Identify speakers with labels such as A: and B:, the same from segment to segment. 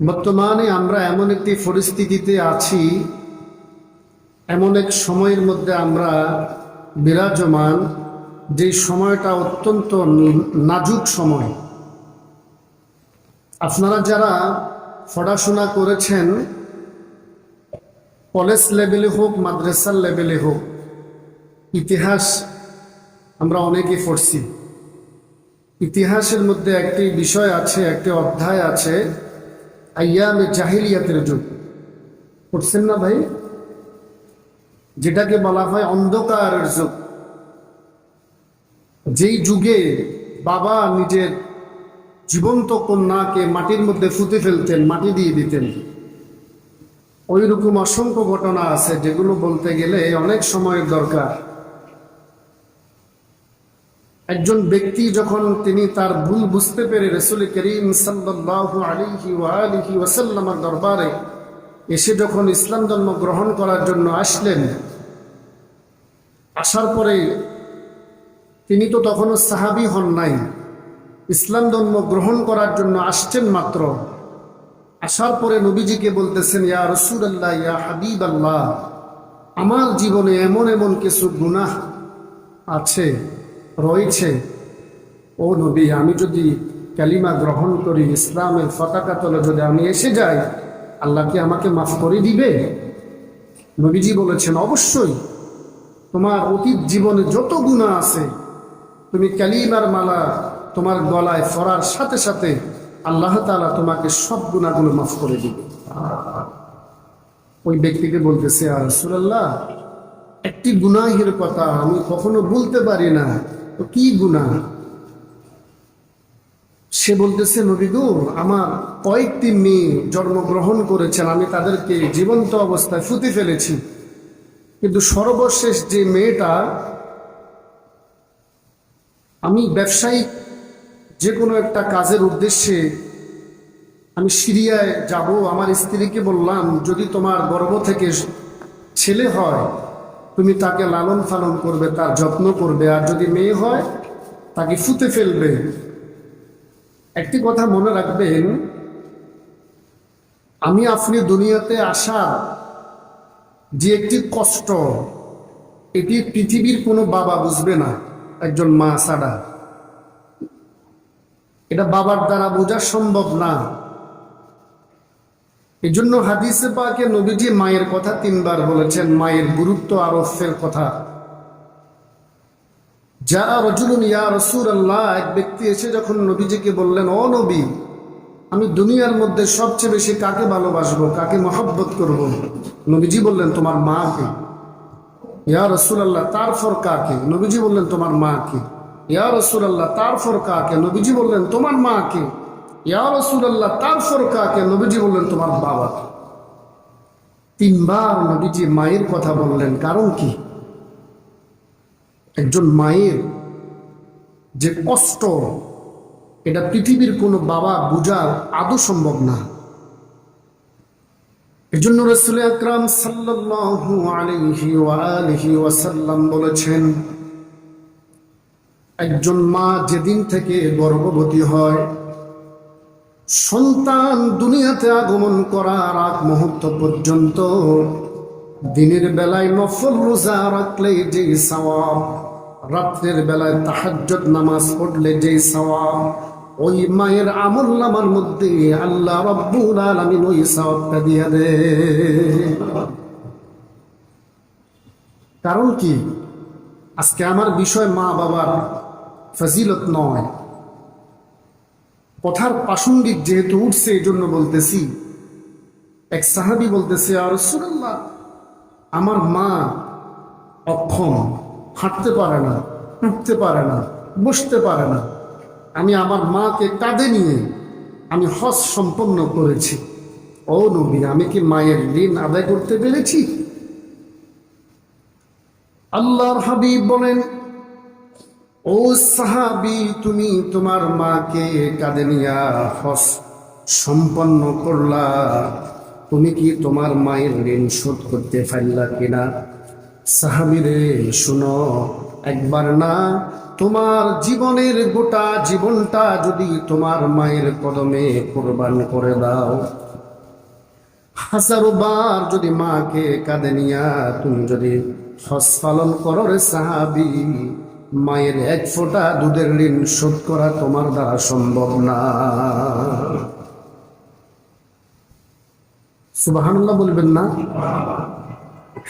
A: বর্তমানে আমরা এমন একটি পরিস্থিতিতে আছি, এমন এক সময়ের মধ্যে আমরা বিরাজমান, যে সময়টা অত্যন্ত নাজুক সময়। আপনারা যারা পড়াশোনা করেছেন, কলেজ লেভেলে হোক মাদ্রাসার লেভেলে হোক, ইতিহাস আমরা অনেকে পড়ছি। ইতিহাসের মধ্যে একটি বিষয় আছে, একটি অধ্যায় আছে, আইয়ামে জাহিলিয়াতের যুগ। পড়ছেন না ভাই? যেটাকে বলা হয় অন্ধকারের যুগ। যেই যুগে বাবা নিজের জীবন্ত কন্যাকে মাটির মধ্যে ফুতে ফেলতেন, মাটি দিয়ে দিতেন। ওই রকম অসংখ্য ঘটনা আছে, যেগুলো বলতে গেলে অনেক সময়ের দরকার। একজন ব্যক্তি যখন তিনি তার ভুল বুঝতে পেরে রাসূল করিম সাল্লাল্লাহু আলাইহি ওয়া আলিহি ওয়াসাল্লামের দরবারে এসে যখন ইসলাম ধর্ম গ্রহণ করার জন্য আসলেন, আসার পরে তিনি তো তখনও সাহাবী হন নাই, ইসলাম ধর্ম গ্রহণ করার জন্য আসছেন মাত্র। আসার পরে নবীজিকে বলতেছেন, ইয়া রাসূলুল্লাহ, ইয়া হাবিবাল্লাহ, আমার জীবনে এমন এমন কিছু গুনাহ আছে, রয়েছে। ও নবী, আমি যদি কালিমা গ্রহণ করি, ইসলামের পতাকা তলে যদি আমি এসে যাই, আল্লাহ কি আমাকে মাফ করে দিবে? নবীজি বলেছেন, অবশ্যই। তোমার অতীত জীবনে যত গুনাহ আছে, তুমি কালিমার মালা তোমার গলায় পরার সাথে সাথে আল্লাহ তাআলা তোমাকে সব গুনাহগুলো মাফ করে দিবে। ওই ব্যক্তিকে বলতেছে, ইয়া রাসূলুল্লাহ, একটি গুনাহের কথা আমি কখনো বলতে পারি না, তো কি গুনাহ? সে বলতেছে, নবী গো, আমার কয়েকটি মেয়ে জন্মগ্রহণ করেছেন, আমি তাদেরকে জীবন্ত অবস্থায় ফুতে ফেলেছি, কিন্তু সর্বশেষ যে মেয়েটা, আমি ব্যবসায়িক যে কোনো একটা কাজের উদ্দেশ্যে আমি সিরিয়ায় যাব। আমার স্ত্রীকে বললাম, যদি তোমার গর্ভ থেকে ছেলে হয় তুমি তাকে লালন পালন করবে, তার যত্ন করবে, আর যদি মেয়ে হয় তাকে ফুতে ফেলবে। একটি কথা মনে রাখবেন, আমি আপনি দুনিয়াতে আসার যে একটি কষ্ট, এটি পৃথিবীর কোনো বাবা বুঝবে না, একজন মা ছাড়া। এটা বাবার দ্বারা বোঝা সম্ভব না। এই জন্য হাদিসে পাকে নবীজি মায়ের কথা 3 বার বলেছেন, মায়ের গুরুত্ব আরোপের কথা। যা রাজুলুন ইয়া রাসূলুল্লাহ, এক ব্যক্তি এসে যখন নবীজিকে বললেন, ও নবী, আমি দুনিয়ার মধ্যে সবচেয়ে বেশি কাকে ভালোবাসবো, কাকে মহব্বত করব? নবীজি বললেন, তোমার মাকে। ইয়া রাসূলুল্লাহ, তারপর কাকে? নবীজি বললেন, তোমার মাকে। ইয়া রাসূলুল্লাহ, তারপর কাকে? নবীজি বললেন, তোমার মাকে। ইয়া রাসূলুল্লাহ, তারপর কাকে? নবীজি বললেন, তোমার বাবাকে। 3 বার নবীজি মায়ের কথা বললেন। কারণ কি? একজন মায়ের যে কষ্ট, এটা পৃথিবীর কোনো বাবা বুঝার আদৌ সম্ভব না। এজন্য রাসূল আকরাম সাল্লাল্লাহু আলাইহি ওয়া আলিহি ওয়াসাল্লাম বলেছেন, একজন মা যেদিন থেকে গর্ভবতী হয়, সন্তান দুনিয়াতে আগমন করার আগ মুহূর্ত পর্যন্ত দিনের বেলায় নফল রোজা রাখলে যে সওয়াব, রাত্রের বেলায় তাহাজ্জুদ নামাজ পড়লে যে সওয়াব, ওই মায়ের আমলনামার মধ্যে আল্লাহ রাব্বুল আলামিন ওই সওয়াবটা দিয়ে দেয়। কারণ কি? আজকে আমার বিষয় মা বাবার ফজিলত নয়, কথার প্রাসঙ্গিক যেহেতু উঠছে এই জন্য বলতেছি। এক সাহাবী বলতেছে, ইয়া রাসূলুল্লাহ, আমার মা অক্ষম, হাঁটতে পারে না, উঠতে পারে না, বসতে পারে না। আমি আমার মাকে কাঁধে নিয়ে আমি হজ সম্পন্ন করেছি। ও নবী, আমি কি মায়ের ঋণ আদায় করতে পেরেছি? আল্লাহর হাবিব বলেন, ও সাহাবী, তুমি তোমার মাকে কাঁধে নিয়ে হজ সম্পন্ন করলা, তুমি কি তোমার মায়ের ঋণ শোধ করতে পারলা কিনা? সাহাবী রে, শুনো, একবার না, তোমার জীবনের গোটা জীবনটা যদি তোমার মায়ের কদমে কুরবান করে দাও, হাজারো বার যদি মাকে কাঁধে নিয়া তুমি যদি হজ পালন করো রে সাহাবি, মায়ের এক ফোঁটা দুধের ঋণ শোধ করা তোমার দ্বারা সম্ভব না। সুবহানাল্লাহ বলবেন না?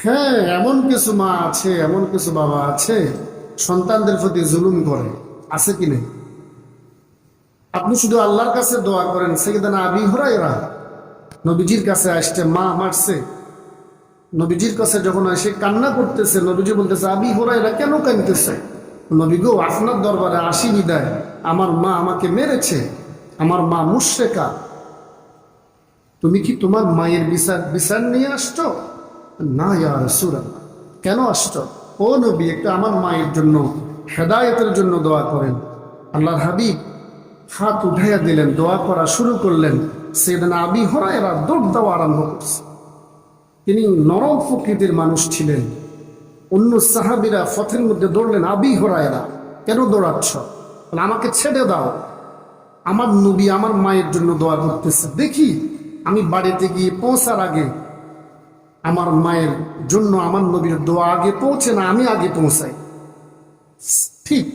A: হ্যাঁ, এমন কিছু মা আছে, এমন কিছু বাবা আছে সন্তানদের প্রতি জুলুম করে, আছে কি নেই? আপনি শুধু আল্লাহর কাছে দোয়া করেন। সাইয়েদনা আবি হুরায়রা নবীজির কাছে আসছে, মা মারছে। নবীজির কাছে যখন আসে কান্না করতেছে, নবীজি বলতেছে, আবি হুরায়রা কেন কাঁদতেছে? নবী গো, আপনার দরবারে আসি বিদায় আমার মা আমাকে মেরেছে, আমার মা মুশরিকা। তুমি কি তোমার মায়ের বিচার নিয়ে আসছো? না ইয়া রাসূলুল্লাহ। কেন আসছো? ও নবী, একটু আমার মায়ের জন্য হেদায়েতের জন্য দোয়া করেন। আল্লাহর হাবিব হাত উঠাইয়া দিলেন, দোয়া করা শুরু করলেন। সাইয়েদনা আবি হুরায়রা দৌড় দেওয়া আরম্ভ করছে। তিনি নরম প্রকৃতির মানুষ ছিলেন। অন্য সাহাবীরা পথের মধ্যে দৌড়লেন, আবি হুরায়রা কেন দৌড়াচ্ছ? আমাকে ছেড়ে দাও, আমার নবী আমার মায়ের জন্য দোয়া করতেছে। দেখি আমি বাড়িতে গিয়ে পৌঁছার আগে আমার মায়ের জন্য আমার নবীর দোয়া আগে পৌঁছে না আমি আগে পৌঁছাই। ঠিক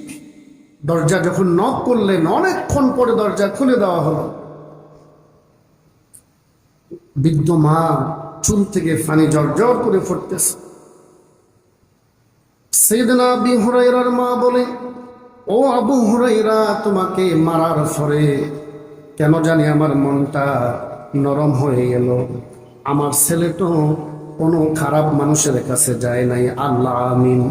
A: দরজা যখন নক করলেন, অনেকক্ষণ পরে দরজা খুলে দেওয়া হলো। বৃদ্ধ মা চুল থেকে পানি জর্জর করে ফুটতেছে। সাইয়েদনা আবি হুরায়রার মা বলে, ও আবু হুরায়রা, তোমাকে মারার পরে কেন জানি আমার মনটা নরম হয়ে গেল। আমার ছেলে তো কোনো খারাপ মানুষের কাছে যায় নাই, আল্লাহ আমিন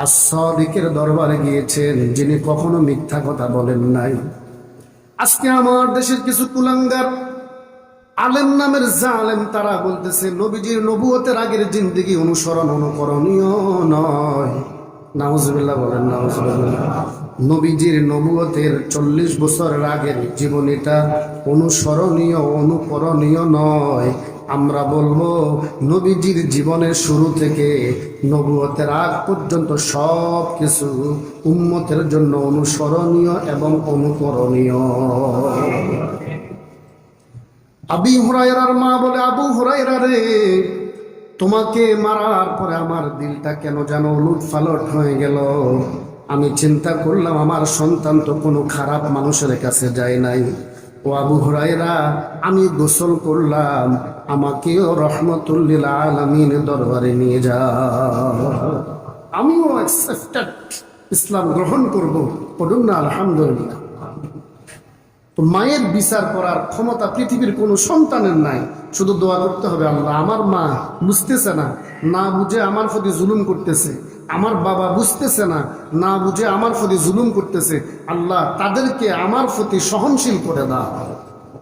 A: as-সাদিকের দরবারে গিয়েছেন, যিনি কখনো মিথ্যা কথা বলেন নাই। আজকে আমার দেশের কিছু কুলাঙ্গার আলেম নামের জালেম, তারা বলতেছে নবীজির নবুয়তের আগের জিন্দেগি অনুকরণীয় নয়। নাউজুবিল্লাহ বলেন, নাউজুবিল্লাহ। নবীজির নবুয়তের 40 বছরের আগের জীবনীটা অনুকরণীয় নয়। আমরা বলবো নবীজির জীবনের শুরু থেকে নবুয়তের আগ পর্যন্ত সব কিছু উম্মতের জন্য অনুসরণীয় এবং অনুকরণীয়। আবি হুরায়রার মা বলে, আবু হুরায়রা রে, তোমাকে মারার পরে আমার দিলটা কেন যেন উলটপালট হয়ে গেল। আমি চিন্তা করলাম আমার সন্তান তো কোনো খারাপ মানুষের কাছে যায় নাই। ও আবু হুরায়রা, আমি গোসল করলাম, আমাকেও রহমতুল লিল আলামিন দরবারে নিয়ে যাও, আমিও অ্যাকসেপ্টেড, ইসলাম গ্রহণ করব। পড়ুন না আলহামদুলিল্লাহ। তো মায়ের বিচার করার ক্ষমতা পৃথিবীর কোনো সন্তানের নাই। শুধু দোয়া করতে হবে, আল্লাহ আমার মা বুঝতেছে না, না বুঝে আমার প্রতি জুলুম করতেছে, আমার বাবা বুঝতেছে না, না বুঝে আমার প্রতি জুলুম করতেছে, আল্লাহ তাদেরকে আমার প্রতি সহনশীল করে দাও।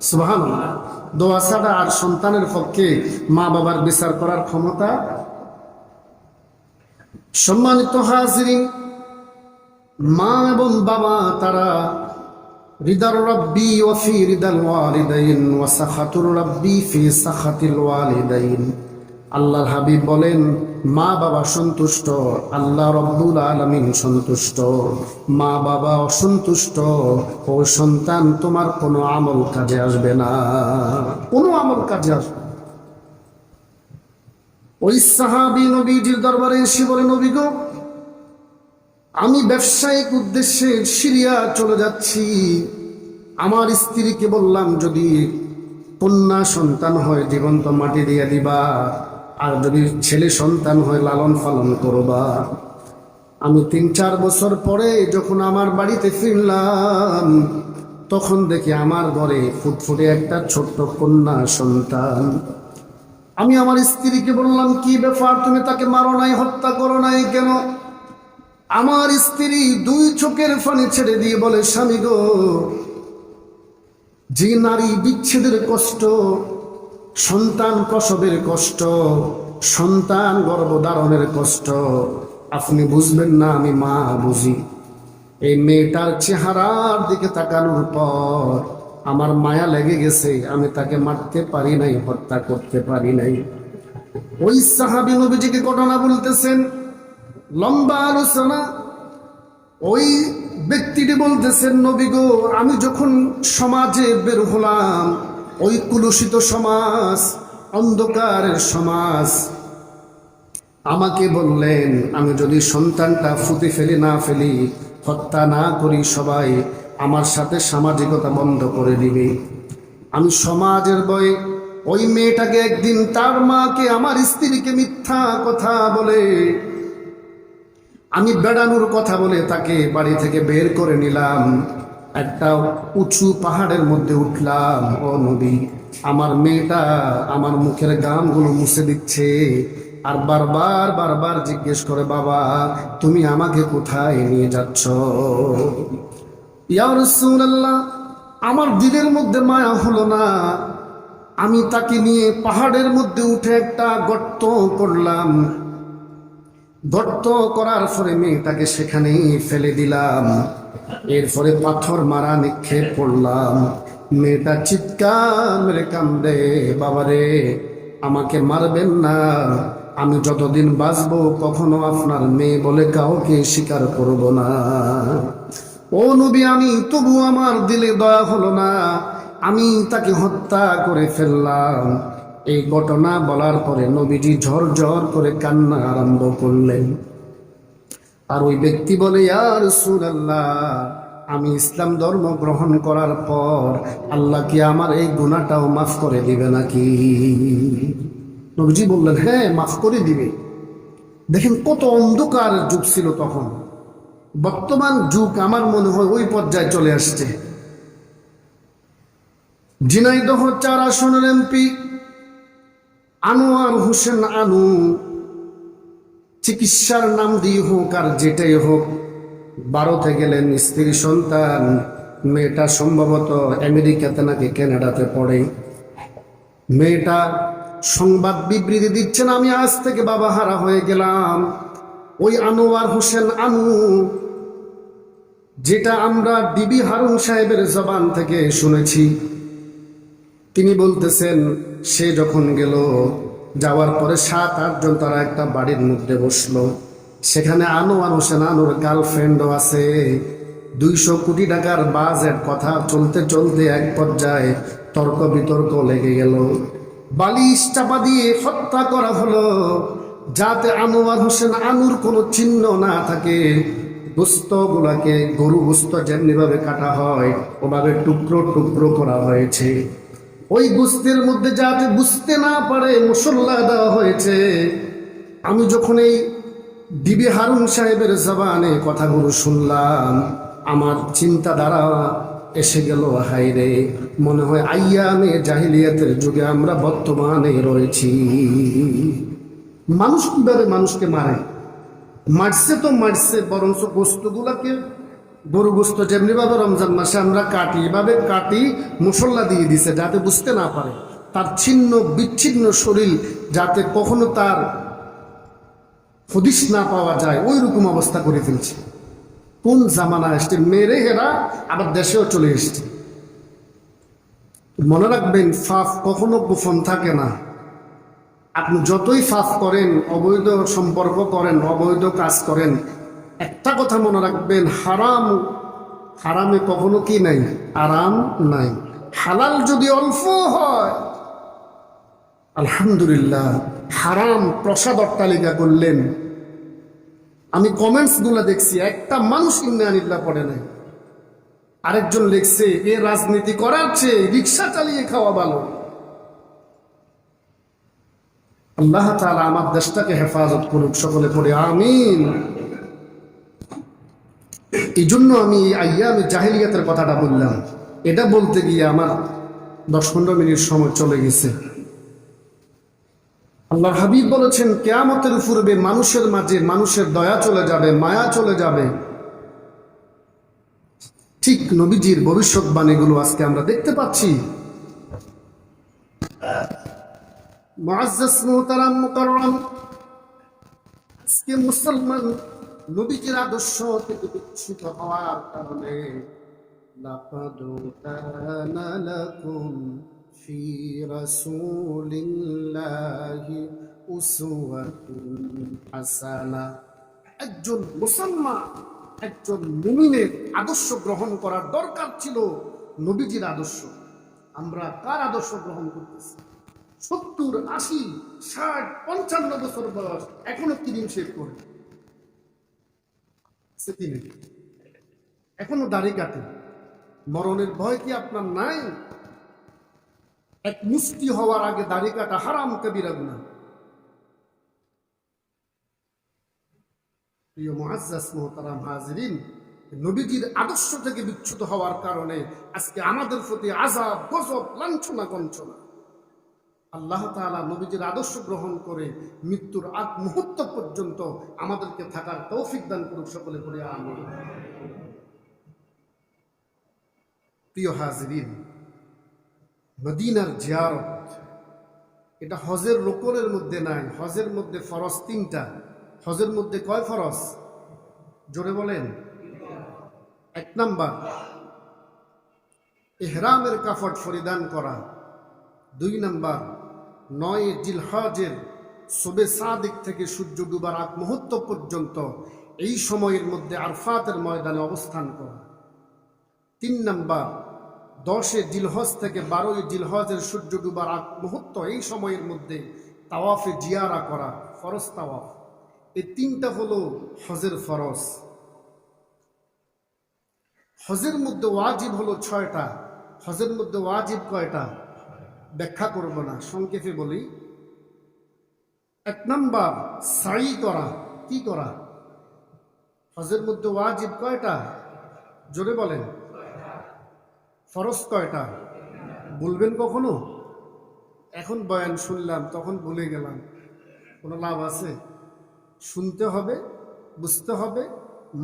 A: সুবহানাল্লাহ। দোয়া ছাড়া আর সন্তানের পক্ষে মা বাবার বিচার করার ক্ষমতা। সম্মানিত হাজিরিন, মা এবং বাবা তারা রিদার রাব্বি ওয়া ফি রিদাল ওয়ালিদাইন ওয়া সাখাতুর রাব্বি ফি সাখাতিল ওয়ালিদাইন। আল্লাহর হাবিব বলেন, মা বাবা সন্তুষ্ট, আল্লাহ রব্বুল আলামিন সন্তুষ্ট। মা বাবা অসন্তুষ্ট, ও সন্তান তোমার কোনো আমল কাজে আসবে না, কোনো আমল কাজে আসবে। ওই সাহাবী নবীজির দরবারে এসে বলে, নবী গো, আমি ব্যবসায়িক উদ্দেশ্যে সিরিয়া চলে যাচ্ছি। আমার স্ত্রীকে বললাম, যদি কন্যা সন্তান হয় জীবন্ত মাটি দিয়ে দিবা, আর যদি ছেলে সন্তান হয় লালন পালন করবা। আমি 3-4 বছর পরে যখন আমার বাড়িতে ফিরলাম, তখন দেখি আমার ঘরে ফুটফুটে একটা ছোট্ট কন্যা সন্তান। আমি আমার স্ত্রীকে বললাম, কি ব্যাপার, তুমি তাকে মারো নাই, হত্যা করো নাই কেন? আমার স্ত্রী 2 চোখের পানি ছেড়ে দিয়ে বলে, স্বামী গো, যে নারী বিচ্ছেদের কষ্ট, সন্তান প্রসবের কষ্ট, সন্তান গর্ভধারণের কষ্ট আপনি বুঝবেন না, আমি মা বুঝি। এই মেয়েটার চেহারার দিকে তাকানোর পর আমার মায়া লেগে গেছে, আমি তাকে মারতে পারি নাই, হত্যা করতে পারি নাই। ওই সাহাবী নবীজিকে ঘটনা বলতেছেন, লম্বা আলোচনা। ওই ব্যক্তিটি বলতেছেন, নবী গো, আমি যখন সমাজে বের হলাম, ওই কুলুষিত সমাজ, অন্ধকারের সমাজ। আমাকে বললেন আমি যদি সন্তানটা ফুতে ফেলি না ফেলি, হত্যা না করি, সবাই আমার সাথে সামাজিকতা বন্ধ করে দিবে। আমি সমাজের ভয়ে ওই মেয়েটাকে একদিন তার মাকে, আমার স্ত্রীকে মিথ্যা কথা বলে, আমি বেড়ানোর কথা বলে তাকে বাড়ি থেকে বের করে নিলাম। একটা উঁচু পাহাড়ের মধ্যে উঠলাম। ও নবী, আমার মেয়েটা আমার মুখের গামগুলো মুছে দিচ্ছে আর বারবার বারবার জিজ্ঞেস করে, বাবা তুমি আমাকে কোথায় নিয়ে যাচ্ছ? ইয়া রাসূলুল্লাহ, আমার দিলের মধ্যে মায়া হলো না। আমি তাকে নিয়ে পাহাড়ের মধ্যে উঠে একটা গর্ত করলাম। গর্ত করার পরে মেয়েটাকে সেখানেই ফেলে দিলাম। এরপরে পাথর মারা নিক্ষেপ করলাম। মেয়েটা চিৎকার মেরে কান্দে, বাবারে আমাকে মারবেন না, আমি যতদিন বাঁচবো কখনো আপনার মেয়ে বলে কাউকে স্বীকার করব না। ও নবী, আমি তবু আমার দিলে দয়া হলো না, আমি তাকে হত্যা করে ফেললাম। এই ঘটনা বলার পরে নবীজি ঝরঝর করে কান্না আরম্ভ করলেন। আর ওই ব্যক্তি বলে, ইয়া রাসূলুল্লাহ, আমি ইসলাম ধর্ম গ্রহণ করার পর আল্লাহ কি আমার এই গুনাহটাও মাফ করে দিবে নাকি? নবীজি বললেন, হ্যাঁ মাফ করে দিবে। দেখেন কত অন্ধকার যুগ ছিল তখন। বর্তমান যুগ আমার মনে হয় ওই পর্যায়ে চলে আসছে। ঝিনাইদহ 4 আসনের এমপি আনোয়ার হোসেন আনু, চিকিৎসার নাম দিয়ে হোক আর যেটাই হোক, ভারতে গেলেন, স্ত্রী সন্তান, মেয়েটা সম্ভবত আমেরিকাতে নাকি কানাডাতে পড়ে। মেয়েটা সংবাদ বিবৃতি দিচ্ছেন, আমি আজ থেকে বাবা হারা হয়ে গেলাম। ওই আনোয়ার হোসেন আনু, যেটা আমরা ডিবি হারুন সাহেবের জবান থেকে শুনেছি, তিনি বলতেছেন সে যখন গেল, যাওয়ার পরে 7-8 জন তারা একটা বাড়ির মধ্যে বসলো। সেখানে আনোয়ার হোসেন আনুর গার্লফ্রেন্ডও আছে। 200 কোটি টাকার বাজেট কথা চলতে চলতে এক পর্যায়ে তর্ক বিতর্ক লেগে গেল। বালিশ চাপা দিয়ে হত্যা করা হলো, যাতে আনোয়ার হোসেন আনুর কোনো চিহ্ন না থাকে। গোস্ত গুলাকে, গরু গোস্ত যেমনি ভাবে কাটা হয় ওভাবে টুকরো টুকরো করা হয়েছে। ওই গোস্তের মধ্যে যাতে বুঝতে না পারে মশলা দেওয়া হয়েছে। আমি যখন এই ডিবি হারুন সাহেবের জবানে কথাগুলো শুনলাম, আমার চিন্তাধারা এসে গেল, হায়রে মনে হয় আইয়ামে জাহিলিয়াতের যুগে আমরা বর্তমানে রয়েছি। মানুষ কিভাবে মানুষকে মারে? মারছে তো মারছে, বরঞ্চ গোস্তগুলাকে, গরু গোস্ত যেমনি ভাবে রমজান মাসে আমরা কাটি, এভাবে কাটি মশলা দিয়ে দিছে যাতে বুঝতে না পারে, তার ছিন্ন বিচ্ছিন্ন শরীর যাতে কখনো তার হদিস না পাওয়া যায়, ওই রকম অবস্থা করে ফেলছে। কোন জামানা আসছে, মেরে হেরা আবার দেশেও চলে এসছে। মনে রাখবেন, ফাফ কখনো গোপন থাকে না। আপনি যতই ফাফ করেন, অবৈধ সম্পর্ক করেন, অবৈধ কাজ করেন, একটা কথা মনে রাখবেন, হারামে কখনো কি নাই, আরাম নাই। হালাল যদি অল্প হয় আলহামদুলিল্লাহ, হারাম প্রসাদ অট্টালিকা করলেন। আমি কমেন্টস গুলা দেখছি, একটা মানুষ ইন্নালিল্লাহ পড়ে নাই। আরেকজন লিখছে, এ রাজনীতি করার চেয়ে রিক্সা চালিয়ে খাওয়া ভালো। আল্লাহ তাআলা আমার দেশটাকে হেফাজত করুক, সকলে পড়ে আমিন। এই জন্য আমি আইয়ামে জাহিলিয়াতের কথাটা বললাম। এটা বলতে গিয়ে আমার 10-15 মিনিট সময় চলে গেছে। আল্লাহর হাবিব বলেছেন, কিয়ামতের পূর্বে মানুষের মাঝে মানুষের দয়া চলে যাবে, মায়া চলে যাবে। ঠিক নবীজির ভবিষ্যৎবাণীগুলো আজকে আমরা দেখতে পাচ্ছি। মুআজ্জাজ মুহতারাম মুকাররম, আজকে মুসলমান নবীজির আদর্শ থেকে বিচ্যুত হওয়ার কারণে লাকাদ কানা লাকুম ফি রাসূলিল্লাহি উসওয়াতুন হাসানা। একজন মুসলমান, একজন মুমিনের আদর্শ গ্রহণ করার দরকার ছিল নবীজির আদর্শ। আমরা কার আদর্শ গ্রহণ করতেছি? 70, 80, 60, 55 বছর বয়স, এখনো ক্রিম শেভ করে তিনি, এখনো দাড়ি কাটে। মরণের ভয় কি আপনার নাই? এক মুষ্টি হওয়ার আগে দাড়ি কাটা হারাম কবিরা গুনাহ। প্রিয় মুআজ্জাজ মুহতারাম হাজিরিন, নবীজির আদর্শ থেকে বিচ্যুত হওয়ার কারণে আজকে আমাদের প্রতি আযাব, গজব, লাঞ্ছনা, গঞ্ছনা। আল্লাহ তাআলা নবীজির আদর্শ গ্রহণ করে মৃত্যুর আগ মুহূর্ত পর্যন্ত আমাদেরকে থাকার তৌফিক দান করুক, সকলে বলি আমিন। প্রিয় হাজিরিন, মদিনার জিয়ারত এটা হজের রুকনের মধ্যে নাই। হজের মধ্যে ফরজ 3টা। হজের মধ্যে কয় ফরজ? জোরে বলেন। 1 নাম্বার ইহরামের কাফট পরিধান করা। 2 নাম্বার 9 জিলহজের শবে সাদিক থেকে সূর্য ডুবার আগ মুহূর্ত পর্যন্ত এই সময়ের মধ্যে আরফাতের ময়দানে অবস্থান করা। 3 নাম্বার 10 জিলহজ থেকে 12 জিলহজের সূর্য ডুবার আগ মুহূর্ত এই সময়ের মধ্যে তাওয়াফে জিয়ারা করা, ফরজ তাওয়াফ। এই 3টা হলো হজের ফরজ। হজের মধ্যে ওয়াজিব হলো 6টা। হজের মধ্যে ওয়াজিব কয়টা? ব্যাখ্যা করব না, সংক্ষেপে বলি। 1 নাম্বার সাই করা। কি করা? হজের মধ্যে ওয়াজিব কয়টা? জোরে বলেন। ফরজ কয়টা? বলবেন কখনো? এখন বয়ান শুনলাম, তখন ভুলে গেলাম, কোনো লাভ আছে? শুনতে হবে, বুঝতে হবে,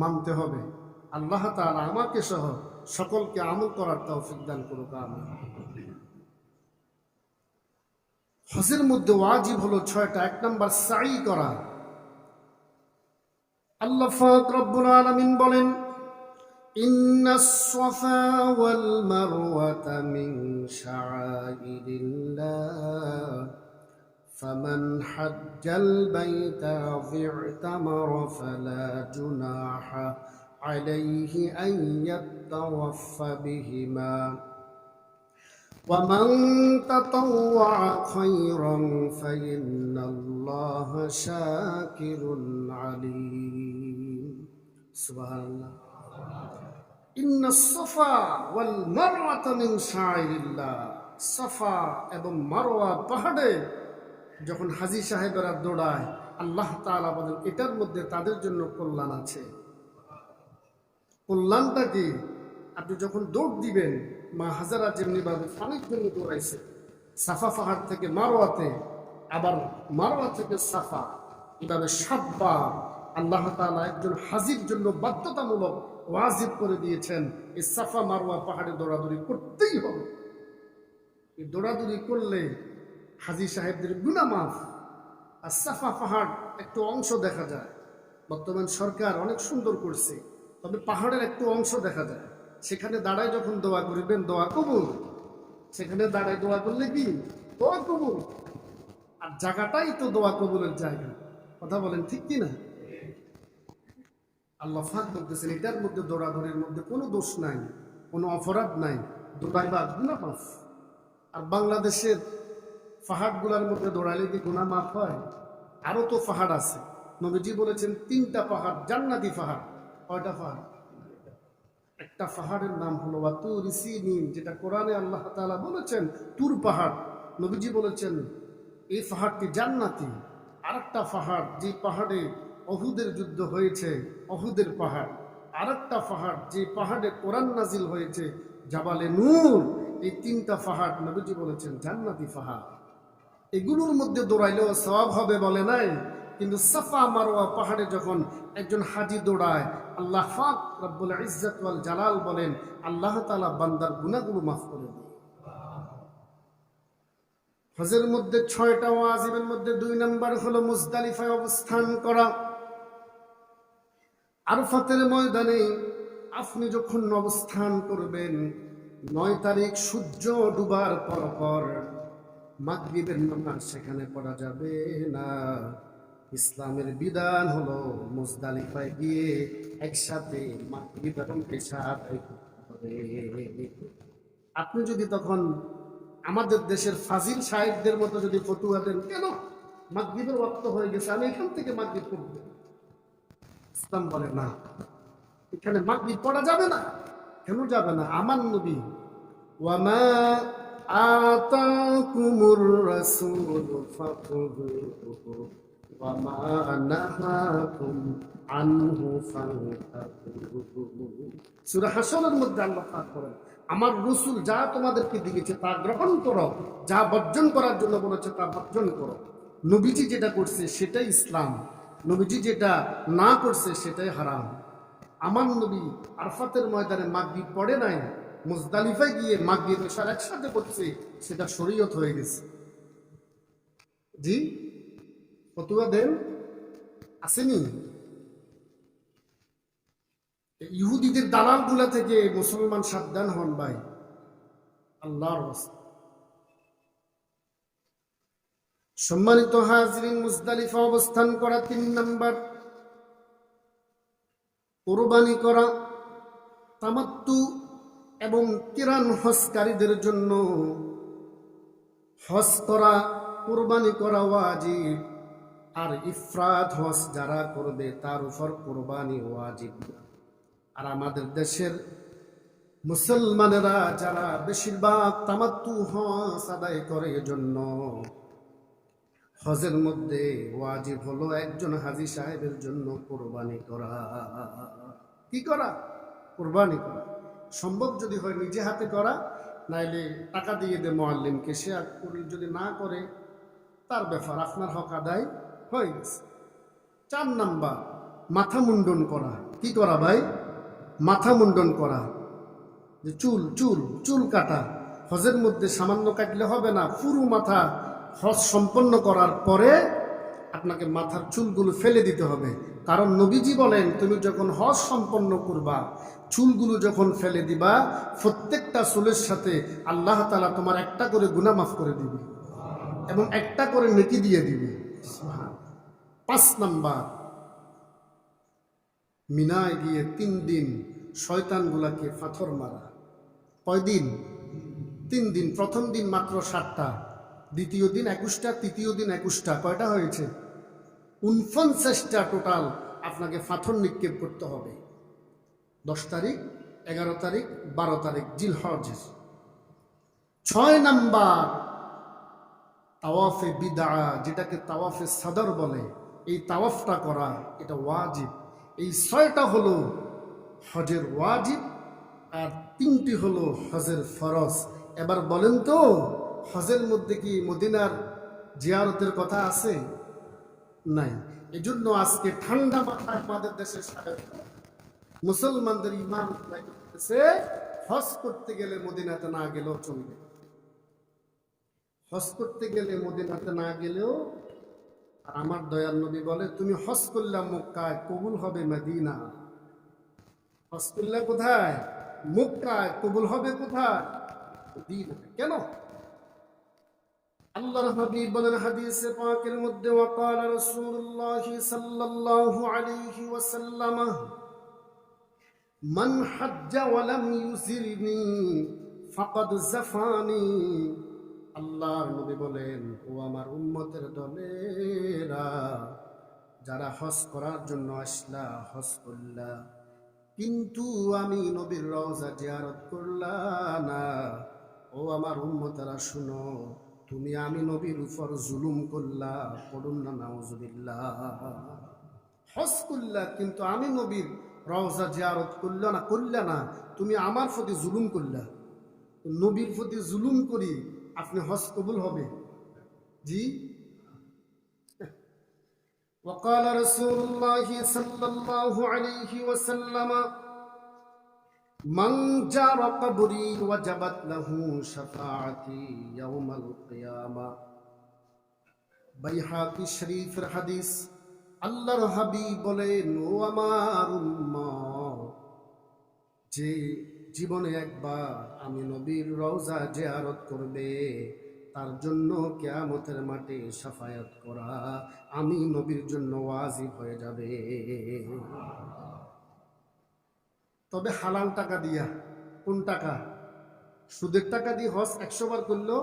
A: মানতে হবে। আল্লাহ তাআলা আমাকে সহ সকলকে আমল করার তৌফিক দান করুক, আমিন। হজের মধ্যে ওয়াজিব হলো 6টা। 1 নাম্বার সাই করা। আল্লাহ পাক রব্বুল আলামিন বলেন, ইন্নাস সাফা ওয়াল মারওয়াতা মিন শাআইরিল্লাহ ফামান হাজ্জাল বাইতা ফা'তামারা ফালা জুনাহা আলাইহি আন ইয়াতাওয়াফা বিহিমা ومن تطوع خيرا فإن الله شاكر عليم سبحان الله إن الصفا والمروة من شعائر الله صفا এবং মারওয়া পাহাড়ে যখন হাজী সাহেবেরা দৌড়ায়, আল্লাহ তাআলা বলেন এটার মধ্যে তাদের জন্য কল্যাণ আছে। কল্যাণটা কি? আপনি যখন দৌড় দিবেন, মা হাজারা যেমনিভাবে পানির জন্য দৌড়াইছে সাফা পাহাড় থেকে মারওয়াতে, আবার মারওয়া থেকে সাফা, এভাবে 7 বার আল্লাহ তাআলা একজন হাজির জন্য বাধ্যতামূলক ওয়াজিব করে দিয়েছেন, এই সাফা মারওয়া পাহাড়ে দৌড়াদৌড়ি করতেই হবে। এই দৌড়াদৌড়ি করলে হাজী সাহেবদের গুনাহ মাফ। আর সাফা পাহাড় একটু অংশ দেখা যায়, বর্তমান সরকার অনেক সুন্দর করছে, তবে পাহাড়ের একটু অংশ দেখা যায়। সেখানে দাঁড়ায় যখন দোয়া করিবেন, দোয়া কবুল। সেখানে দাঁড়ায় দোয়া করলে কি? দোয়া কবুল। আর জায়গাটাই তো দোয়া কবুলের জায়গা। কথা বলেন ঠিক কি না? আল্লাহ পাক বলতেছেন এটার মধ্যে দৌড়াদৌড়ির মধ্যে কোনো দোষ নাই, কোনো অপরাধ নাই, দৌড়াইবা গুনাহ মাফ। আর বাংলাদেশের পাহাড়গুলোর মধ্যে দৌড়াইলে কি গুনাহ মাফ হয়? আরো তো পাহাড় আছে। নবীজি বলেছেন 3টা পাহাড় জান্নাতি পাহাড়। কয়টা পাহাড়? একটা পাহাড়ের নাম হলো তুর সিনিন, যেটা কোরআনে আল্লাহ তাআলা বলেছেন তুর পাহাড়। নবীজি বলেছেন এই পাহাড়টি জান্নাতি। আরেকটা পাহাড়, যে পাহাড়ে অহুদের যুদ্ধ হয়েছে, অহুদের পাহাড়। আরেকটা পাহাড়, যে পাহাড়ে কোরআন নাজিল হয়েছে, জাবালে নূর। এই 3টা পাহাড় নবীজি বলেছেন জান্নাতি পাহাড়। এগুলোর মধ্যে দৌড়াইলেও সওয়াব হবে বলে নাই, কিন্তু সাফা মারওয়া পাহাড়ে যখন একজন হাজী দৌড়ায়, আল্লাহ পাক রব্বুল ইজ্জত ওয়াল জালাল বলেন আল্লাহ তাআলা বান্দার গুনাহগুলো মাফ করে দেন। হজের মধ্যে 6টা ওয়াজিবের মধ্যে 2 নাম্বার হলো মুজদালিফায় অবস্থান করা। আরফাতের ময়দানে আপনি যখন অবস্থান করবেন, 9 তারিখ সূর্য ডুবার পর মাগরিবের নামাজ সেখানে পড়া যাবে না। ইসলামের বিধান হলো মুজদালিফায় গিয়ে একসাথে মাগরিব এবং ইশা আদায় করতে হবে। আপনি যদি তখন আমাদের দেশের ফাজিল সাহেবদের মতো যদি ফতুয়া দেন, কেন মাগরিবের ওয়াক্ত হয়ে গেছে, আমি এখান থেকে মাগরিব পড়ব, ইসলাম বলে না, এখানে মাগরিব পড়া যাবে না। কেন যাবে না? আমার নবী ওয়ামা আতাকুমুর রাসূল ফাখুযুহু ওয়ামা নাহাকুম আনহু ফান্তাহু। সূরা হাশরের মধ্যে আল্লাহ পাক বলেন, আমার রাসূল যা তোমাদেরকে দিয়েছে তা গ্রহণ করো, যা বর্জন করার জন্য বলেছে তা বর্জন করো। নবীজি যেটা করছে সেটাই ইসলাম, নবীজি যেটা না করছে সেটাই হারাম। আমার নবী আরফাতের ময়দানে মাগরিব পড়ে নাই, মুজদালিফায় গিয়ে মাগরিব এশা একসাথে করছে, সেটা শরীয়ত হয়ে গেছে। জি, ফতুয়া দেন আসেনি? ইহুদিদের দালাল গুলা থেকে মুসলমান সাবধান হন ভাই, আল্লাহর রাস্তা। সম্মানিত হাজরিন, মুজদালিফা অবস্থান করা 3 নাম্বার, কুরবানি করা। তামাত্তু এবং কিরান হজকারীদের জন্য হজ করা, কুরবানি করা ওয়াজিব। আর ইফরাদ হজ যারা করবে তার উপর কুরবানি ওয়াজিব। আর আমাদের দেশের মুসলমানেরা যারা বেশিরভাগ তামাত্তু হজ আদায় করে, এজন্য হজের মধ্যে ওয়াজিব হলো একজন হাজী সাহেবের জন্য কুরবানি করা। কি করা? কুরবানি করা। সম্ভব যদি হয় নিজে হাতে করা, নাইলে টাকা দিয়ে দে মুআল্লিমকে, সে যদি না করে তার ব্যাপার, আপনার হক আদায় হয়ে গেছে। 4 নাম্বার, মাথা মুন্ডন করা। কি করা ভাই? মাথা মুন্ডন করা। যে চুল চুল চুল কাটা, হজের মধ্যে সামান্য কাটলে হবে না, পুরো মাথা হজ সম্পন্ন করার পরে আপনাকে মাথার চুলগুলো ফেলে দিতে হবে। কারণ নবীজি বলেন, তুমি যখন হজ সম্পন্ন করবা, চুলগুলো যখন ফেলে দিবা, প্রত্যেকটা চুলের সাথে আল্লাহ তাআলা তোমার একটা করে গুনাহ মাফ করে দিবে এবং একটা করে নেকি দিয়ে দিবে। 5 নাম্বার, মিনায় গিয়ে 3 দিন শয়তানগুলাকে পাথর মারা। কয় দিন? 3 দিন। প্রথম দিন মাত্র 7টা, দ্বিতীয় দিন 21টা, তৃতীয় দিন 21টা। কয়টা হয়েছে? 49টা টোটাল আপনাকে পাথর নিক্ষেপ করতে হবে। 10 তারিখ, 11 তারিখ, 12 তারিখ জিলহজের। 6 নাম্বার, তাওয়াফে বিদআ, যেটাকে তাওয়াফে সাদর বলে, এই তাওয়াফটা করা, এটা ওয়াজিব। এই 6টা হলো হজের ওয়াজিব, আর 3টি হলো হজের ফরজ। এবার বলেন তো, হজের মধ্যে কি মদিনার জিয়ারতের কথা আছে? নাই। এজন্য আজকে ঠান্ডা মাথায় আমাদের দেশের মুসলমানদের ইমান করতেছে, হজ করতে গেলে মদিনাতে না গেলেও চলবে। হজ করতে গেলে মদিনাতে না গেলেও, আর আমার দয়াল নবী বলে, তুমি হজ করলে মক্কায়, কবুল হবে মদিনা। হজ করলে কোথায়? মক্কায়। কবুল হবে কোথায়? মদিনা। কেন? আল্লাহর হাবিব বলেন হাদিসে পাকের মধ্যে, ওয়াকাল রাসূলুল্লাহ সাল্লাল্লাহু আলাইহি ওয়াসাল্লাম, মান হাজ্জা ওয়া লাম ইউজিরনি ফাকাদ জাফানি। আল্লাহর নবী বলেন, ও আমার উম্মতের দলেরা, যারা হজ করার জন্য আসলা, হজ করলা, কিন্তু আমি নবীর রওজা জিয়ারত করলা না, ও আমার উম্মতেরা শুনো, তুমি আমি নবীর উপর জুলুম করলা। পড়ুন না নাউজুবিল্লাহ। হজ করলা কিন্তু আমি নবীর রওজা জিয়ারত করলা না, তুমি আমার প্রতি জুলুম করলা। নবীর প্রতি জুলুম করি আপনি হজ কবুল হবে? জি। وقال رسول الله صلى الله عليه وسلم, من جار قبري وجبت له شفاعتي يوم القيامة। বাইহাকি শরীফের হাদিস। আল্লাহর হাবিব বলেন, ও আমার উম্মত, যে জীবনে একবার আমি নবীর রওজা জিয়ারত করবে, তার জন্য কিয়ামতের মাঠে শাফায়াত করা আমি নবীর জন্য ওয়াজিব হয়ে যাবে। তবে হালাল টাকা দিয়া। কোন টাকা? সুদের টাকা দিয়ে হজ 100 বার করলেও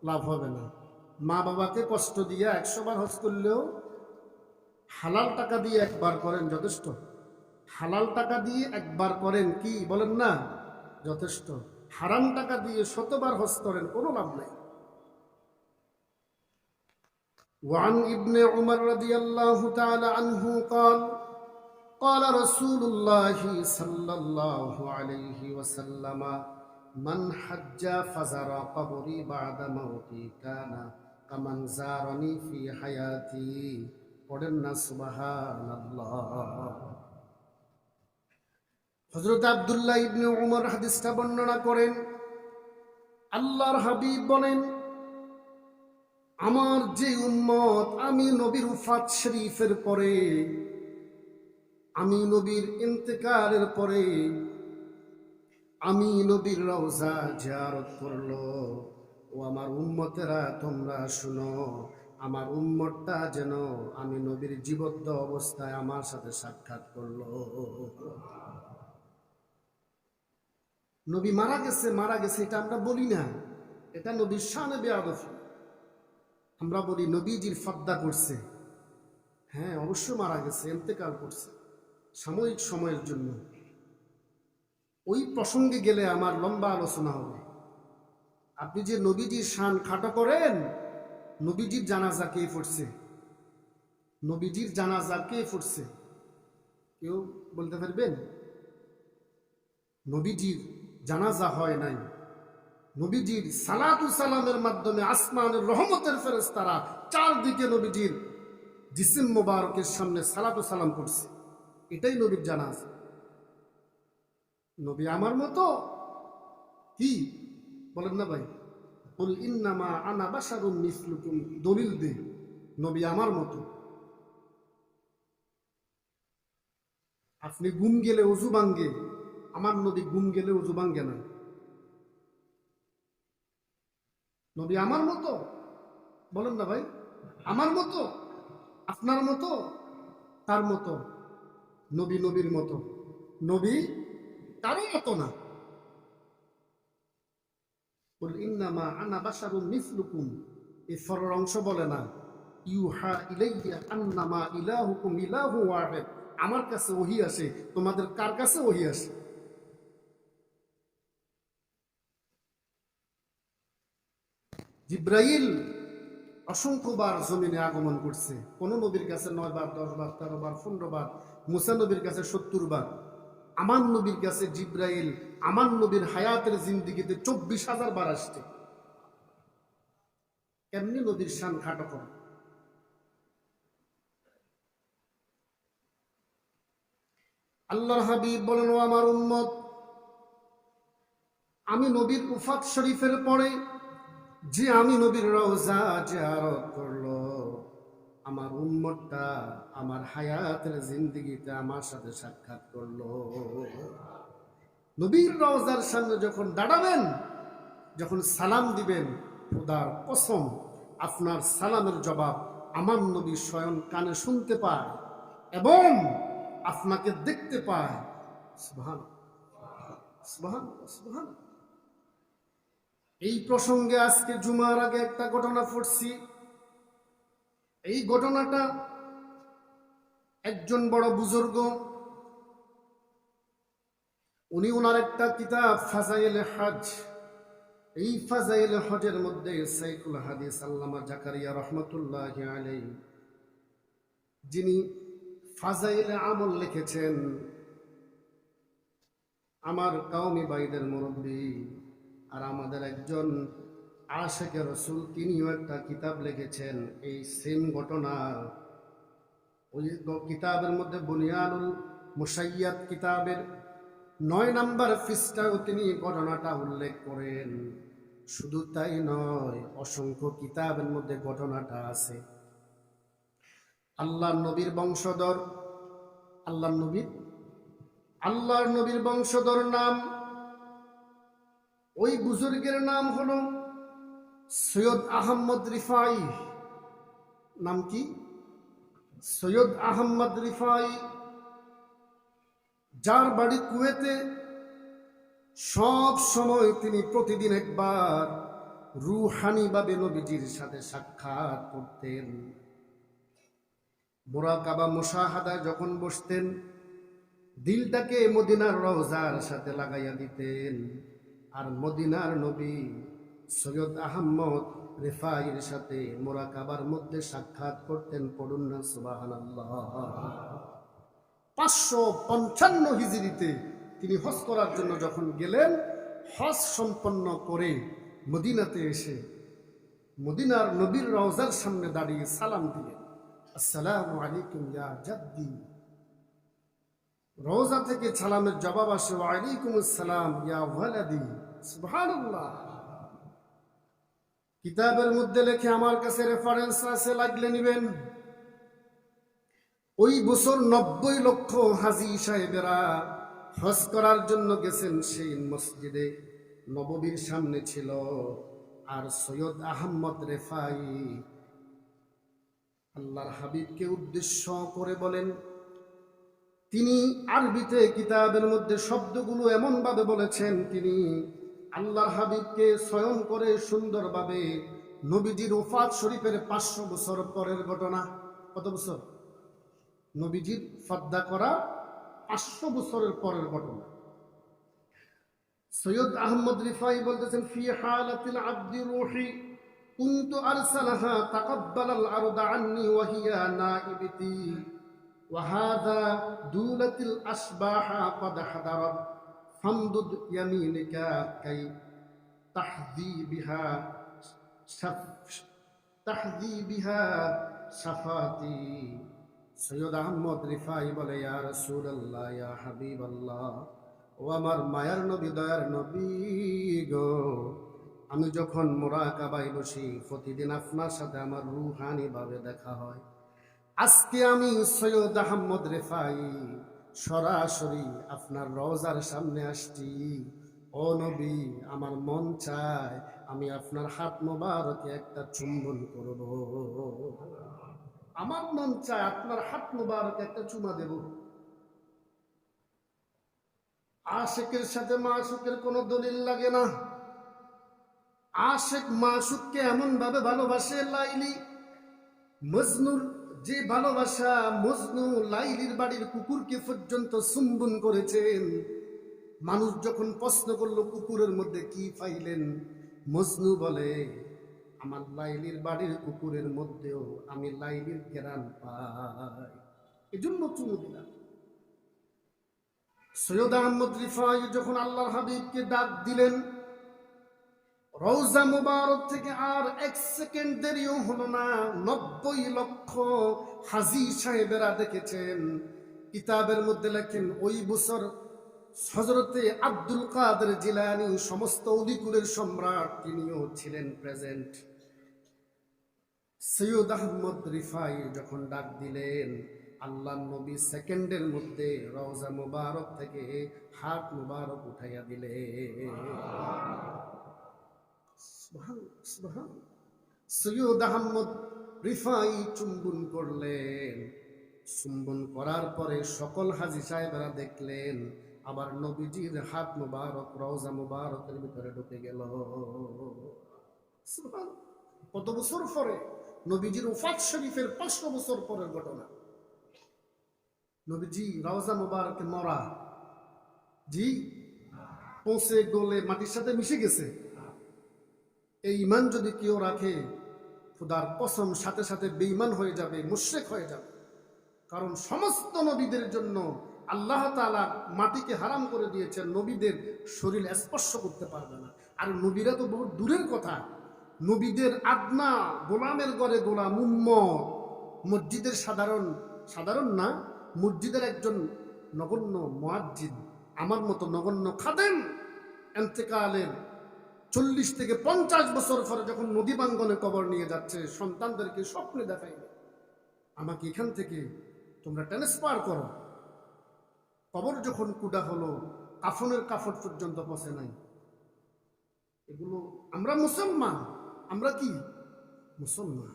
A: লাভ হবে না। মা বাবাকে কষ্ট দিয়ে 100 বার হজ করলেও, হালাল টাকা দিয়ে একবার করেন যথেষ্ট। হালাল টাকা দিয়ে একবার করেন, কি বলেন না, যথেষ্ট। হারাম টাকা দিয়ে 100বার হজ করেন, কোনো লাভ নাই। وعن ابن عمر رضي الله تعالى عنه قال قال رسول الله صلى الله عليه وسلم من حج فزار قبري بعد موتي كان كمن زارني في حياتي পড়েন সুবহানাল্লাহ। হযরত আব্দুল্লাহ ইবনে উমর হাদিসটা বর্ণনা করেন, আল্লাহর হাবিব বলেন, আমার যে উম্মত আমি নবীর ওফাত শরীফের পরে, আমি নবীর ইন্তেকালের পরে আমি নবীর রওজা জিয়ারত করলো, ও আমার উম্মতেরা তোমরা শুনো, আমার উম্মতটা যেন আমি নবীর জীবদ্দ অবস্থায় আমার সাথে সাক্ষাৎ করলো। নবী মারা গেছে এটা আমরা বলি না, এটা নবীর শানে বেয়াদবি। আমরা বলি নবীজির ফদ্দা করছে। হ্যাঁ, অবশ্য মারা গেছে, ইন্তেকাল করছে সাময়িক সময়ের জন্য। ওই প্রসঙ্গে গেলে আমার লম্বা আলোচনা হবে। আপনি যে নবীজির শান খাটো করেন, নবীজির জানাজা কে পড়ছে? নবীজির জানাজা কে পড়ছে? কেউ বলতে পারবেন? নবীজির জানাজা হয় নাই। নবীজির সালাতু সালামের মাধ্যমে আসমানের রহমতের ফেরেশতারা চারদিকে নবীজির জিসিম মোবারকের সামনে সালাতু সালাম করছে, এটাই নবীর জানাজা। নবী আমার মতো কি বলেন না ভাই? কুল ইন্নামা আনা বাশারুম মিসলুকুম, দলিল দে নবী আমার মতো। আপনি ঘুম গেলে ওযু ভাঙ্গে, আমার নবী ঘুম গেলে ওযু ভাঙ্গে না। নবী আমার মতো বলেন না ভাই? আমার মতো, আপনার মতো, তার মতো। নবী নবীর মতো, নবী কারো মতো না। কুল ইন্নামা আনা বাশারুম মিসলুকুম, এই ফরর অংশ বলে না, ইউহা ইলাইয়া আন্নামা ইলাহুকুম ইলাহু ওয়াহিদ। আমার কাছে ওহী আসে, তোমাদের কার কাছে ওহী আসে? জিব্রাইল অসংখ্যবার জমিনে আগমন করছে। কোন নবীর কাছে 9 বার, 10 বার, 13 বার, 15 বার, মুসা নবীর কাছে 70 বার। আমার নবীর কাছে জিব্রাইল আমার নবীর হায়াতের জিন্দিগিতে 24,000 বার আসছে। কেমনি নবীর শান খাটো করে? আল্লাহর হাবিব বলেন, ও আমার উম্মত, আমি নবীর উফাত শরীফের পরে যে আমি নবীর রওজা জিয়ারত করলো, আমার উম্মতটা আমার হায়াতের জিন্দেগিতে আমার সাথে সাক্ষাৎ করলো। নবীর রওজার সামনে যখন দাঁড়াবেন, যখন সালাম দিবেন, খোদার কসম আপনার সালামের জবাব আমার নবী স্বয়ং কানে শুনতে পায় এবং আপনাকে দেখতে পায়। সুবহান সুবহান সুবহান। এই প্রসঙ্গে আজকে জুমার আগে একটা ঘটনা পড়ছি। এই ঘটনাটা একজন বড় বুজুর্গ, উনি ওনার একটা কিতাব ফাজাইল হজ, এই ফাজাইল হজের মধ্যে সাইকুল হাদিস আল্লামা জাকারিয়া রহমতুল্লাহি আলাইহি, যিনি ফাজাইল আমল লিখেছেন, আমার কওমি ভাইদের মুরব্বী আর আমাদের একজন আশিকে রাসূল, তিনিও একটা কিতাব লিখেছেন এই সেম ঘটনা। ওই কিতাবের মধ্যে বুনিয়ানুল মুসাইয়াদ কিতাবের 9 নম্বর পৃষ্ঠায় তিনি ঘটনাটা উল্লেখ করেন। শুধু তাই নয়, অসংখ্য কিতাবের মধ্যে ঘটনাটা আছে। আল্লাহর নবীর বংশধর, আল্লাহর নবীর বংশধর নাম, ওই বুজুর্গের নাম হলো সৈয়দ আহমদ রিফাই। নাম কি? সৈয়দ আহমদ রিফাই, যার বাড়ি কুয়েতে, সব সময় তিনি প্রতিদিন একবার রুহানি ভাবে নবীজির সাথে সাক্ষাৎ করতেন। মুরাকাবা মুশাহাদায় যখন বসতেন, দিলটাকে মদিনার রওজার সাথে লাগাইয়া দিতেন। আর মদিনার নবী সৈয়দ আহমদ রিফাইর সাথে মুরাকাবার মধ্যে সাক্ষাৎ করতেন। পড়ুন না সুবহানাল্লাহ। 555 হিজরিতে তিনি হজ করার জন্য যখন গেলেন, হজ সম্পন্ন করে মদিনাতে এসে মদিনার নবীর রওজার সামনে দাঁড়িয়ে সালাম দিলেন, আসসালামু আলাইকুম ইয়া জাদ্দি। রওজা থেকে সালামের জবাব আসে, ওয়া আলাইকুম আসসালাম ইয়া ওয়ালাদি। সুবহানাল্লাহ। কিতাবের মধ্যে লেখে, আমার কাছে রেফারেন্স আছে, লাগলে নিবেন। ওই বছর 90 লক্ষ হাজী সাহেবেরা হজ করার জন্য গেছেন। সেই মসজিদে নববীর সামনে ছিল আর সৈয়দ আহমদ রেফাই আল্লাহর হাবিবকে উদ্দেশ্য করে বলেন, তিনি আরবিতে কিতাবের মধ্যে শব্দগুলো এমন ভাবে বলেছেন, তিনি আল্লাহর হাবিবকে স্বয়ং করে সুন্দরভাবে নবীজির ওফাত শরীফের 500 বছর পরের ঘটনা। কত বছর? নবীজির ফদ্দা করা 500 বছরের পরের ঘটনা। সৈয়দ আহমদ রিফাই বলতেছেন, ফি হালাতিল আবদি রূহি কুনতু আরসালাহা তাকাব্বালাল আরদা আন্নি ওয়া হিয়া নাইবতি ওয়া হাযা দুলাতিল আসবাহা ক্বাদ হাদারাত ফামদুদ ইয়ামিনিকা কাই তাহদি বিহা শাফাতি। সৈয়দ আহমদ রিফাই বলে, ইয়া রাসূলুল্লাহ, ইয়া হাবিবাল্লাহ, ও আমার মায়ার নবী, দয়ার নবী গো, আমি যখন মুরাকাবায় বসি প্রতিদিন আপনার সাথে আমার রুহানি ভাবে দেখা হয়। আজকে আমি সৈয়দ আহমদ রিফাই সরাসরি আপনার রওজার সামনে আসছি। ও নবী, আমার মন চায় আমি আপনার হাত মোবারকে একটা চুম্বন করব। আমার মন চায় আপনার হাত মোবারকে একটা চুমা দেব। আশিকের সাথে মাসুকের কোনো দলিল লাগে না। আশিক মাসুককে এমন ভাবে ভালোবাসে, লাইলি মজনুর যে ভালোবাসা, মজনু লাইলির বাড়ির কুকুরকে পর্যন্ত চুম্বন করেছেন। মানুষ যখন প্রশ্ন করলো, কুকুরের মধ্যে কি পাইলেন? মজনু বলে, আমার লাইলির বাড়ির কুকুরের মধ্যেও আমি লাইলির ঘেরান পাই, এজন্য চুমু দিলাম। সৈয়দ আহমদ রিফাই যখন আল্লাহর হাবিবকে ডাক দিলেন, রওজা মুবারক থেকে আর 1 সেকেন্ড দেরিও হলো না। 90 লক্ষ হাজী সাহেবেরা দেখেছেন। কিতাবের মধ্যে লেখেন, ওই বছর হযরতে আব্দুল কাদের জিলানী, সমস্ত অলিকুলের সম্রাট, তিনিও ছিলেন প্রেজেন্ট। সৈয়দ আহমদ রিফাই যখন ডাক দিলেন, আল্লাহ নবী সেকেন্ডের মধ্যে রওজা মুবারক থেকে হাত মুবারক উঠাইয়া দিলেন। সৈয়দ আহমদ রিফাই চুম্বন করলেন। চুম্বন করার পরে সকল হাজী সাহেবরা দেখলেন আবার নবীজির হাত মুবারক রওজা মুবারকের ভিতরে ঢুকে গেল। কত বছর পরে? নবীজির ওফাত শরীফের 500 বছর পরের ঘটনা। নবীজি রওজা মুবারকে মরা, জি, পৌঁছে গলে মাটির সাথে মিশে গেছে। এই ঈমান যদি কেউ রাখে, খোদার কসম, সাথে সাথে বেঈমান হয়ে যাবে, মুশরিক হয়ে যাবে। কারণ সমস্ত নবীদের জন্য আল্লাহ তাআলা মাটিকে হারাম করে দিয়েছেন, নবীদের শরীর স্পর্শ করতে পারবে না। আর নবীরা তো বহু দূরের কথা, নবীদের আদনা গোলামের ঘরে গোলাম, উম্মত, মসজিদের সাধারণ না, মসজিদের একজন নগণ্য মুয়াজ্জিন, আমার মতো নগণ্য খাদেম, ইন্তেকালের 40 থেকে 50 বছর পরে যখন নদী বাঙ্গনে কবর নিয়ে যাচ্ছে, সন্তানদেরকে স্বপ্নে দেখাইবে, আমাকে এখান থেকে তোমরা ট্রান্সফার করো। কবর যখন কুডা হলো, কাফনের কাফড় পর্যন্ত পৌঁছে নাই। এগুলো আমরা মুসলমান, আমরা কি মুসলমান,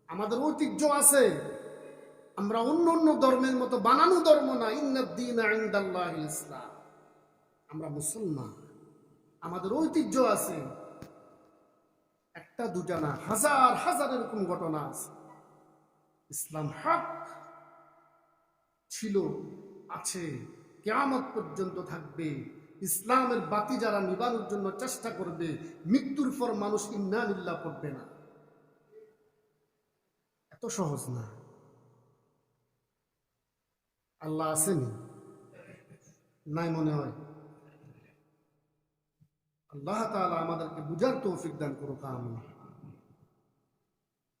A: আমাদের ঐতিহ্য আছে। আমরা অন্য অন্য ধর্মের মতো বানানো ধর্ম না। ইন্নাদ দীনা ইনদাল্লাহিল ইসলাম, আমরা মুসলমান। আমাদের ঐতিহ্য আছে, একটা দুটা না, হাজার হাজার এরকম ঘটনা আছে। ইসলাম হক ছিল, আছে, কিয়ামত পর্যন্ত থাকবে। ইসলামের বাতি যারা নিবানোর জন্য চেষ্টা করবে, মৃত্যুর পর মানুষ ইন্না লিল্লাহ পড়বে না। এত সহজ না। আল্লাহ আসেনি? নাই মনে হয়। আল্লাহ তাআলা আমাদেরকে বুঝার তৌফিক দান করুক, আমিন।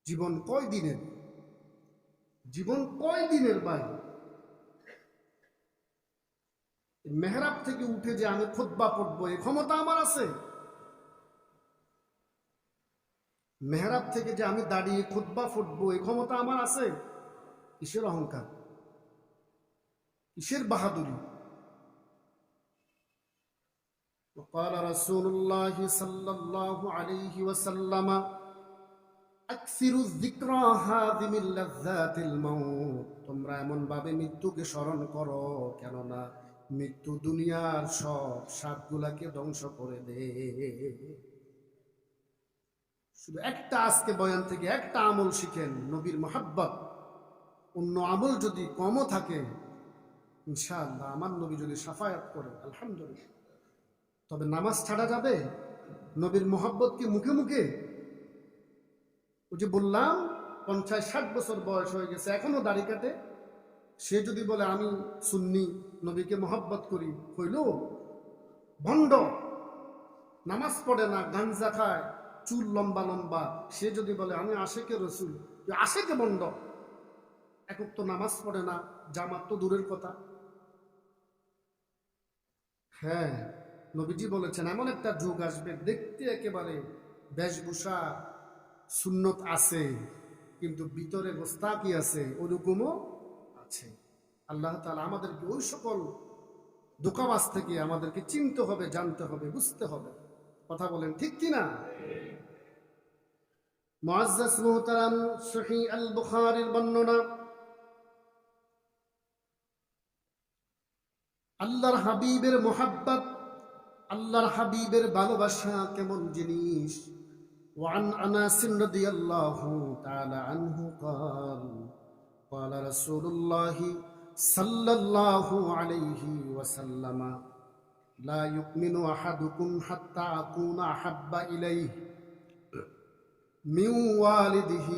A: জীবন কয় দিনের? জীবন কয় দিনের ভাই? মেহরাব থেকে উঠে যে আমি খুতবা পড়বো, এই ক্ষমতা আমার আছে? মেহরাব থেকে যে আমি দাঁড়িয়ে খুতবা ফুটবো, এই ক্ষমতা আমার আছে? কিসের অহংকার, কিসের বাহাদুরি? وقال رسول الله صلى الله عليه وسلم أكثر الذكرى هذه من لذات الموت। তোমরা এমন ভাবে মৃত্যুকে স্মরণ করো, কেননা মৃত্যু দুনিয়ার সব স্বাদগুলাকে ধ্বংস করে দে। শুধু একটা আজকে বয়ান থেকে একটা আমল শিখেন, নবীর মোহাব্বত। অন্য আমল যদি কমও থাকে, ইনশাআল্লাহ আমার নবী যদি সাফায়াত করে, আলহামদুলিল্লাহ। তবে নামাজ ছাড়া যাবে? নবীর মোহাব্বত কি মুখে মুখে? ওই যে বললাম 50-60 বছর বয়স হয়ে গেছে, এখনো দাড়ি কাটে। সে যদি বলে আমি সুন্নি, নবীকে মোহাব্বত করি, হইল ভণ্ড। নামাজ পড়ে না, গাঞ্জা খায়, চুল লম্বা লম্বা, সে যদি বলে আমি আশেকে রসুল, আশেকে ভণ্ড। একক তো নামাজ পড়ে না, জামাত তো দূরের কথা। হ্যাঁ, নবীজি বলেছেন এমন একটা যুগ আসবে, দেখতে একেবারে বেশভূষা সুন্নত আছে, কিন্তু ভিতরে গোস্তা কি আছে, ওরকমও আছে। আল্লাহ তাআলা আমাদেরকে ওই সকল দোকাবাজ থেকে আমাদেরকে চিনতে হবে, জানতে হবে, বুঝতে হবে। কথা বলেন ঠিক কিনা? মুআজ্জাজ মুহতারাম, সহিহ আল বুখারীর বর্ণনা, আল্লাহর হাবিবের মোহাব্বত, আল্লাহর হাবিবের ভালোবাসা কেমন জিনিস। وعن أنس رضي الله تعالى عنه قال قال رسول الله صلى الله عليه وسلم لا يؤمن أحدكم حتى أكون أحب إليه من والده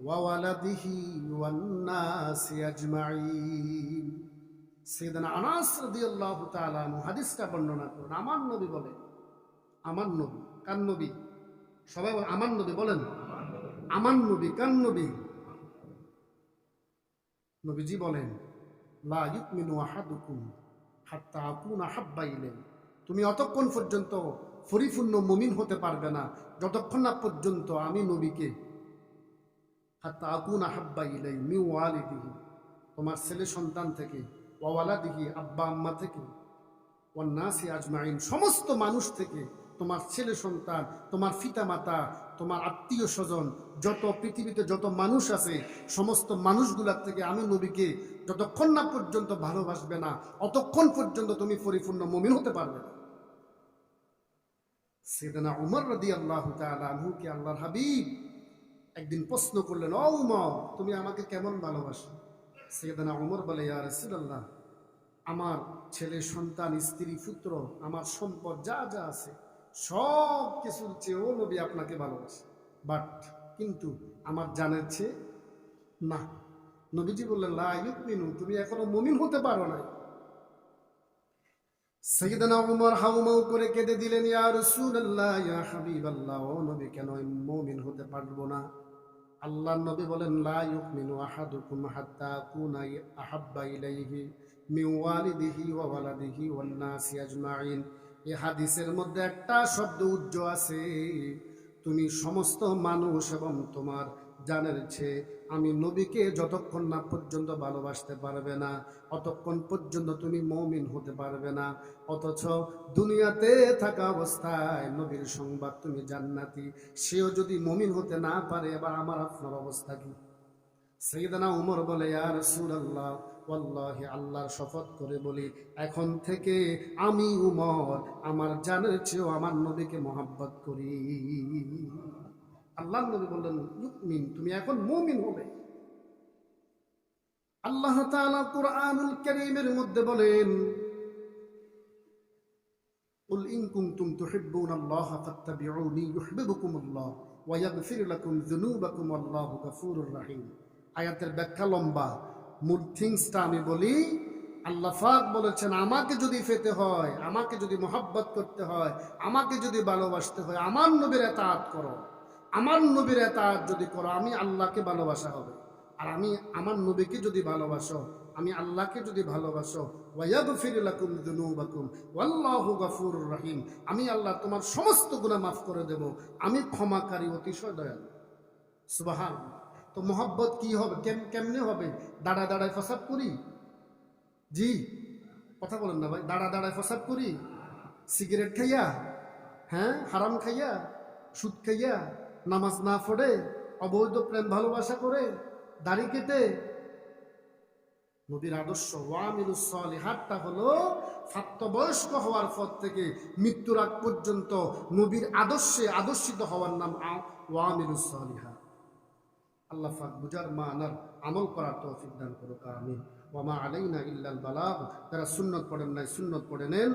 A: وولده والناس أجمعين। সাইয়েদনা আনাস রাদিয়াল্লাহু তাআলা আনহু হাদিসটা বর্ণনা করেন। আমার নবী বলেন, আমার নবী কার নবী? সবাই আমার নবী বলেন, আমার নবী কার নবী? নবীজি বলেন লা ইউমিনু আহাদুকুম হাত্তা আকুনা হাব্বা ইলাইহি। তুমি অতক্ষণ পর্যন্ত পরিপূর্ণ মুমিন হতে পারবে না যতক্ষণ না পর্যন্ত আমি নবীকে, হাত্তা আকুনা হাব্বা ইলাইহি মিন ওয়ালিদিহি, তোমার ছেলে সন্তান থেকে, ওয়া ওয়ালাদিহি, আব্বা আম্মা থেকে, ওয়ান নাসি আজমাইন, সমস্ত মানুষ থেকে, তোমার ছেলে সন্তান, তোমার পিতা মাতা, তোমার আত্মীয় স্বজন, যত পৃথিবীতে যত মানুষ আছে, সমস্ত মানুষগুলার থেকে আমি নবীকে যতক্ষণ না পর্যন্ত ভালোবাসবে না, অতক্ষণ পর্যন্ত তুমি পরিপূর্ণ মুমিন হতে পারবে না। সাইয়েদনা উমর রাদিয়াল্লাহু তাআলা আনহুকে আল্লাহর হাবিব একদিন প্রশ্ন করলেন, ও উমর, তুমি আমাকে কেমন ভালোবাসো? সাইয়েদনা উমর বলে, ইয়া রাসূলুল্লাহ, আমার ছেলে সন্তান, স্ত্রী পুত্র, আমার সম্পদ যা যা আছে সব কিছুর চেয়েও নবী আপনাকে ভালোবাসে, বাট কিন্তু আমার জানের চেয়ে না। নবীজি বললেন লা ইউমিনু, তুমি এখনো মুমিন হতে পারো না। সাইয়েদনা উমর হাউমাউ করে কেঁদে দিলেন, ইয়া রাসূলুল্লাহ, ইয়া হাবিবাল্লাহ, ও নবী, কেন মুমিন হতে পারবো না? আল্লাহর নবী বলেন লা ইউমিনু আহাদুকুম হাত্তা আকুনা আহাব্বা ইলাইহি মিন ওয়ালিদিহি ওয়া ওয়ালাদিহি ওয়ান নাসি আজমাইন। এই হাদিসের মধ্যে একটা শব্দ উজ্জ আছে, তুমি সমস্ত মানুষ এবং তোমার জানের চেয়ে আমি নবীকে যতক্ষণ না পর্যন্ত ভালোবাসতে পারবে না, অতক্ষণ পর্যন্ত তুমি মুমিন হতে পারবে না। অথচ দুনিয়াতে থাকা অবস্থায় নবীর সংবাদ তুমি জান্নাতি, সেও যদি মুমিন হতে না পারে, এবার আমার আপনার অবস্থা কি? সাইয়েদনা উমর বলে, ইয়া রাসূলুল্লাহ, ওয়াল্লাহি আল্লাহর শপথ করে বলি, এখন থেকে আমি উমর আমার জানের চেয়েও আমার নবীকে মহব্বত করি। আল্লাহর নবী বললেন, মুমিন, তুমি এখন মুমিন হবে। আল্লাহ তাআলা কুরআনুল কারীমের মধ্যে বলেন, কুল ইন কুনতুম তুহিব্বুনাল্লাহা ফাত্তাবিউনি ইউহিব্বুকুমুল্লাহ ওয়া ইয়াগফির লাকুম যুনুবাকুম আল্লাহু গফুরুর রহিম। আয়াতের ব্যাখ্যা লম্বা, মূল থিংসটা আমি বলি। আল্লাহ পাক বলেছেন, আমাকে যদি পেতে হয়, আমাকে যদি মহব্বত করতে হয়, আমাকে যদি ভালোবাসতে হয়, আমার নবীর ইতাআত করো। আমার নবীর ইতাআত যদি করো, আমি আল্লাহকে ভালোবাসা হবে। আর আমি আমার নবীকে যদি ভালোবাসো, আমি আল্লাহকে যদি ভালোবাসো, ওয়ায়াগফির লাকুম যুনুবাকুম ওয়াল্লাহু গফুরুর রহিম, আমি আল্লাহ তোমার সমস্ত গুনাহ মাফ করে দেব, আমি ক্ষমাকারী, অতিশয় দয়ালু। সুবহানাল্লাহ। তো মোহাব্বত কি হবে, কেমনে হবে? দাঁড়ায় দাঁড়ায় প্রসাব করি? জি, কথা বলেন না ভাই। দাঁড়া দাঁড়ায় প্রসাব করি? সিগারেট খাইয়া? হ্যাঁ, হারাম খাইয়া, সুদ খাইয়া, নামাজ না পড়ে, অবৈধ প্রেম ভালোবাসা করে, দাড়ি কেটে? নবীর আদর্শ ওয়ামিলুস সালিহাতটা হলো প্রাপ্তবয়স্ক হওয়ার পর থেকে মৃত্যুর আগ পর্যন্ত নবীর আদর্শে আদর্শিত হওয়ার নাম ওয়ামিলুস সালিহাত। আল্লাহ পাক বুঝার মানার আমল করার তৌফিক দান করুক, আমিন। ওয়া মা আলাইনা ইল্লাল বালাগ। যারা সুন্নত পড়েন নাই, সুন্নত পড়ে নেন।